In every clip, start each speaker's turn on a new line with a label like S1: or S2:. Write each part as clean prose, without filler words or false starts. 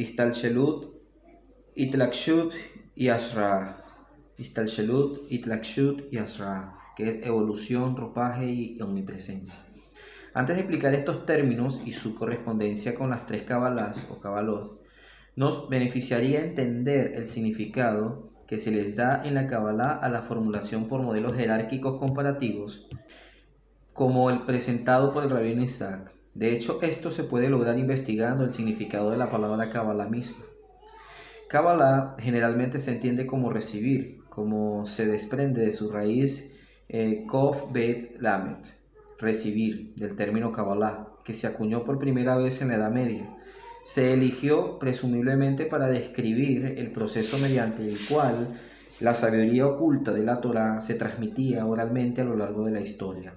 S1: Istalshelut, Itlakshut y Asra. Istalshelut, Itlakshut y Asra, que es evolución, ropaje y omnipresencia. Antes de explicar estos términos y su correspondencia con las tres Kabbalahs o Kabbalot, nos beneficiaría entender el significado que se les da en la Kabbalah a la formulación por modelos jerárquicos comparativos, como el presentado por el rabino Isaac. De hecho, esto se puede lograr investigando el significado de la palabra Kabbalah misma. Kabbalah generalmente se entiende como recibir, como se desprende de su raíz Kof Bet Lamet, recibir, del término Kabbalah, que se acuñó por primera vez en la Edad Media. Se eligió presumiblemente para describir el proceso mediante el cual la sabiduría oculta de la Torá se transmitía oralmente a lo largo de la historia.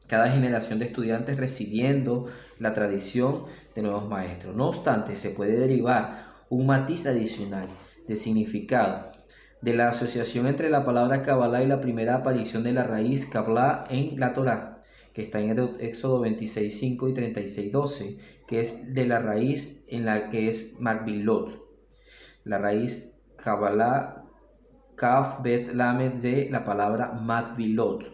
S1: Cada generación de estudiantes recibiendo la tradición de nuevos maestros. No obstante, se puede derivar un matiz adicional de significado de la asociación entre la palabra Kabbalah y la primera aparición de la raíz Kabbalah en la Torá, que está en Éxodo 26:5 y 36:12, que es de la raíz en la que es Magbilot. La raíz Kabbalah Kaf Bet Lamed de la palabra Magbilot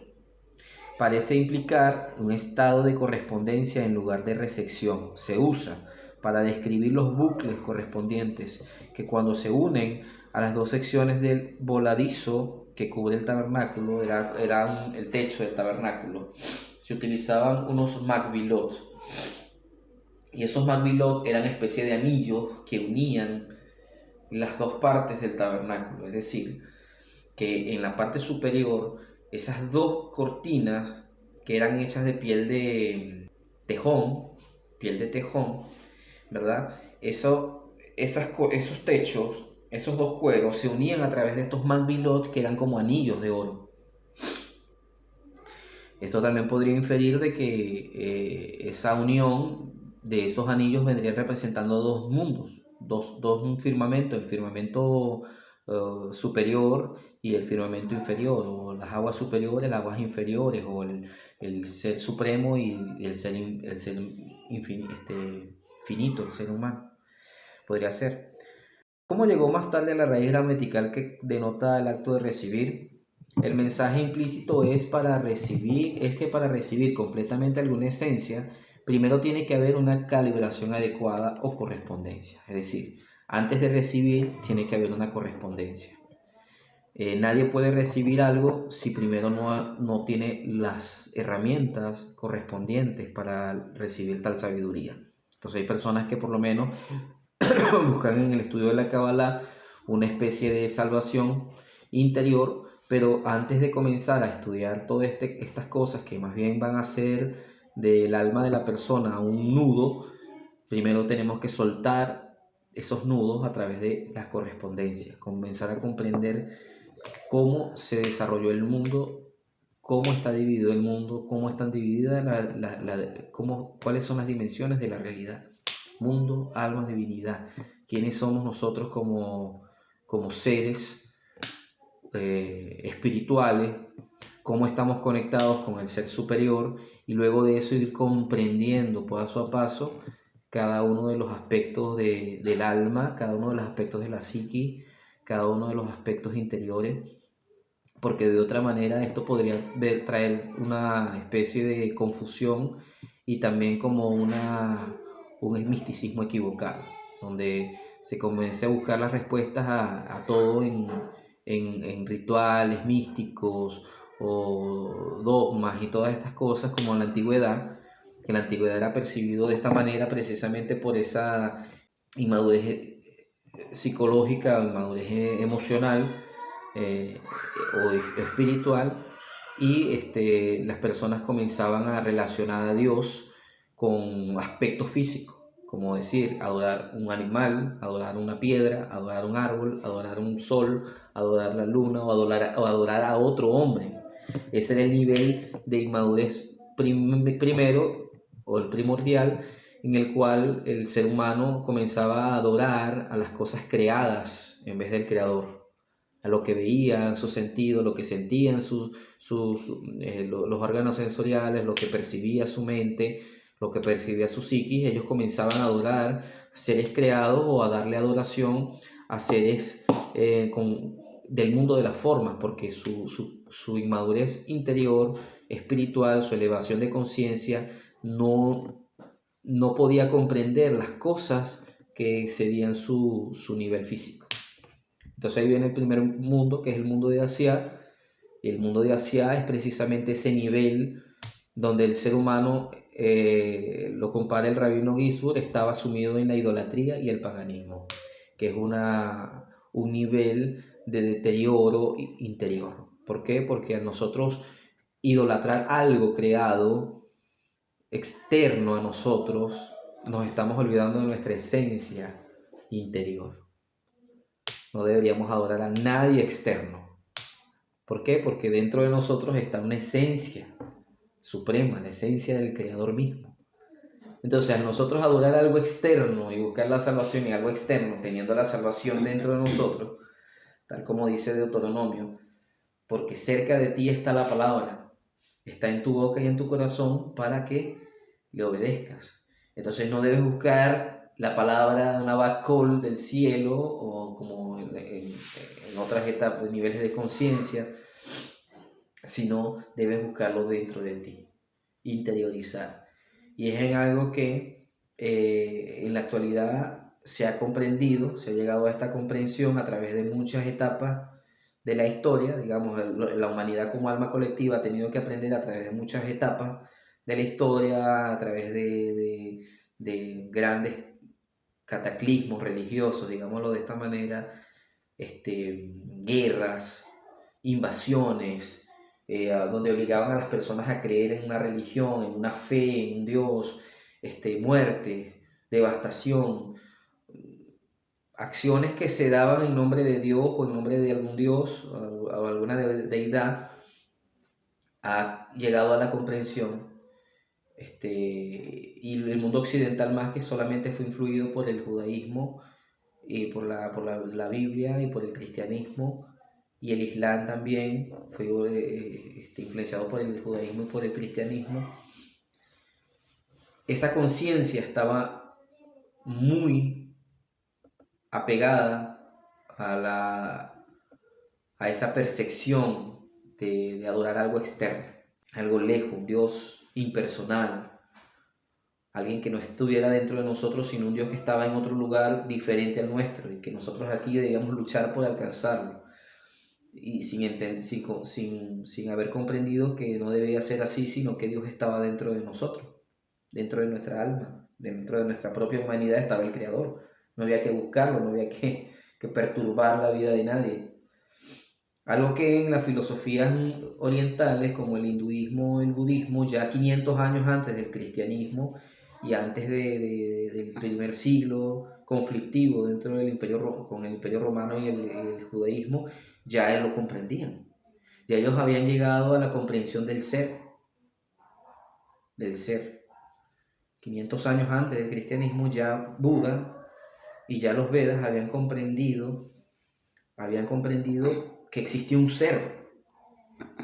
S1: parece implicar un estado de correspondencia en lugar de recepción. Se usa para describir los bucles correspondientes que cuando se unen a las dos secciones del voladizo que cubre el tabernáculo, era el techo del tabernáculo, se utilizaban unos magbilot. Y esos magbilot eran especie de anillos que unían las dos partes del tabernáculo. Es decir, que en la parte superior esas dos cortinas que eran hechas de piel de tejón, ¿verdad? Esos techos, esos dos cueros se unían a través de estos magbilot que eran como anillos de oro. Esto también podría inferir de que esa unión de esos anillos vendría representando dos mundos, un firmamento, el firmamento superior y el firmamento inferior, o las aguas superiores, las aguas inferiores, o el ser supremo y el ser finito, el ser humano. Podría ser. ¿Cómo llegó más tarde a la raíz gramatical que denota el acto de recibir? El mensaje implícito es que para recibir completamente alguna esencia, primero tiene que haber una calibración adecuada o correspondencia. Es decir, antes de recibir tiene que haber una correspondencia. Nadie puede recibir algo si primero no tiene las herramientas correspondientes para recibir tal sabiduría. Entonces hay personas que por lo menos buscan en el estudio de la Kabbalah una especie de salvación interior, pero antes de comenzar a estudiar todas estas cosas que más bien van a ser del alma de la persona un nudo, primero tenemos que soltar esos nudos a través de las correspondencias, comenzar a comprender cómo se desarrolló el mundo, cómo está dividido el mundo, cómo están divididas cuáles son las dimensiones de la realidad. Mundo, alma, divinidad. ¿Quiénes somos nosotros como seres espirituales? ¿Cómo estamos conectados con el ser superior? Y luego de eso ir comprendiendo paso a paso cada uno de los aspectos del alma, cada uno de los aspectos de la psique, cada uno de los aspectos interiores, porque de otra manera esto podría traer una especie de confusión y también como un misticismo equivocado, donde se comienza a buscar las respuestas a todo en rituales místicos o dogmas y todas estas cosas, como en la antigüedad, que la antigüedad era percibido de esta manera precisamente por esa inmadurez psicológica, inmadurez emocional o espiritual, y las personas comenzaban a relacionar a Dios con aspectos físicos, como decir, adorar un animal, adorar una piedra, adorar un árbol, adorar un sol, adorar la luna o adorar a otro hombre. Ese era el nivel de inmadurez primero, o el primordial, en el cual el ser humano comenzaba a adorar a las cosas creadas en vez del creador, a lo que veían, sus sentidos, lo que sentían los órganos sensoriales, lo que percibía su mente, lo que percibía su psiquis. Ellos comenzaban a adorar seres creados o a darle adoración a seres del mundo de las formas, porque su inmadurez interior, espiritual, su elevación de conciencia, no podía comprender las cosas que excedían su nivel físico. Entonces ahí viene el primer mundo, que es el mundo de Asia, y el mundo de Asia es precisamente ese nivel donde el ser humano, lo compara el rabino Gisburg, estaba sumido en la idolatría y el paganismo, que es un nivel de deterioro interior. ¿Por qué? Porque a nosotros idolatrar algo creado externo a nosotros, nos estamos olvidando de nuestra esencia interior. No deberíamos adorar a nadie externo. ¿Por qué? Porque dentro de nosotros está una esencia suprema, la esencia del Creador mismo. Entonces, al nosotros adorar algo externo y buscar la salvación en algo externo, teniendo la salvación dentro de nosotros, tal como dice Deuteronomio, porque cerca de ti está la palabra, está en tu boca y en tu corazón para que le obedezcas. Entonces no debes buscar la palabra, una bacol del cielo, o como en otras etapas, niveles de conciencia, sino debes buscarlo dentro de ti, interiorizar. Y es en algo que en la actualidad se ha comprendido, se ha llegado a esta comprensión a través de muchas etapas de la historia. Digamos, la humanidad como alma colectiva ha tenido que aprender a través de muchas etapas de la historia, a través de grandes cataclismos religiosos, digámoslo de esta manera, guerras, invasiones, donde obligaban a las personas a creer en una religión, en una fe, en un Dios, muerte, devastación, acciones que se daban en nombre de Dios o en nombre de algún Dios o alguna deidad. Ha llegado a la comprensión, y el mundo occidental más que solamente fue influido por el judaísmo y por la Biblia y por el cristianismo, y el Islam también fue influenciado por el judaísmo y por el cristianismo. Esa conciencia estaba muy apegada a esa percepción de adorar algo externo, algo lejos, un Dios impersonal, alguien que no estuviera dentro de nosotros, sino un Dios que estaba en otro lugar diferente al nuestro y que nosotros aquí debíamos luchar por alcanzarlo. Y sin haber comprendido que no debía ser así, sino que Dios estaba dentro de nosotros, dentro de nuestra alma, dentro de nuestra propia humanidad estaba el Creador. No había que buscarlo, no había que perturbar la vida de nadie. Algo que en las filosofías orientales, como el hinduismo, el budismo, ya 500 años antes del cristianismo y antes del primer siglo conflictivo dentro del con el imperio romano y el judaísmo, ya lo comprendían. Ya ellos habían llegado a la comprensión del ser. 500 años antes del cristianismo, ya Buda y ya los Vedas habían comprendido que existía un ser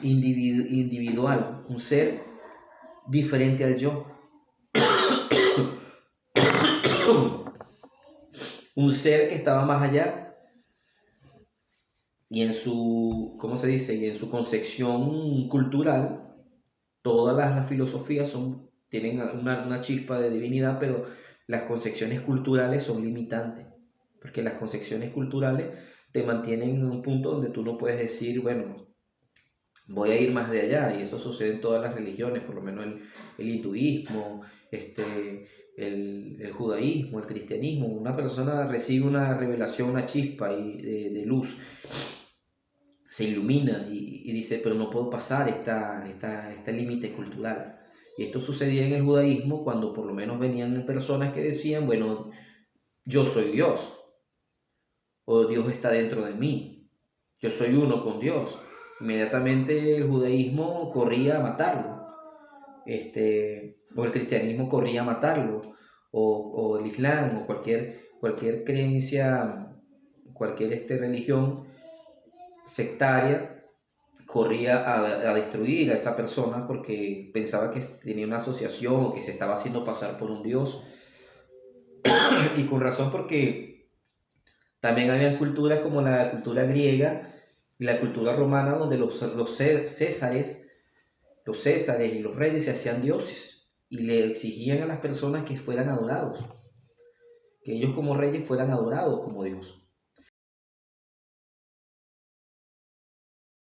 S1: individual, un ser diferente al yo. Un ser que estaba más allá y en su, ¿cómo se dice? Y en su concepción cultural, todas las filosofías tienen una chispa de divinidad, pero las concepciones culturales son limitantes, porque las concepciones culturales te mantienen en un punto donde tú no puedes decir, bueno, voy a ir más de allá, y eso sucede en todas las religiones, por lo menos el hinduismo, el judaísmo, el cristianismo. Una persona recibe una revelación, una chispa de luz, se ilumina y dice, pero no puedo pasar este límite cultural. Y esto sucedía en el judaísmo cuando por lo menos venían personas que decían, bueno, yo soy Dios, o Dios está dentro de mí, yo soy uno con Dios. Inmediatamente el judaísmo corría a matarlo, o el cristianismo corría a matarlo, o el islam, o cualquier creencia, cualquier religión sectaria corría a destruir a esa persona porque pensaba que tenía una asociación o que se estaba haciendo pasar por un dios. Y con razón, porque también había culturas como la cultura griega y la cultura romana, donde los césares y los reyes se hacían dioses y le exigían a las personas que fueran adorados, que ellos como reyes fueran adorados como Dios.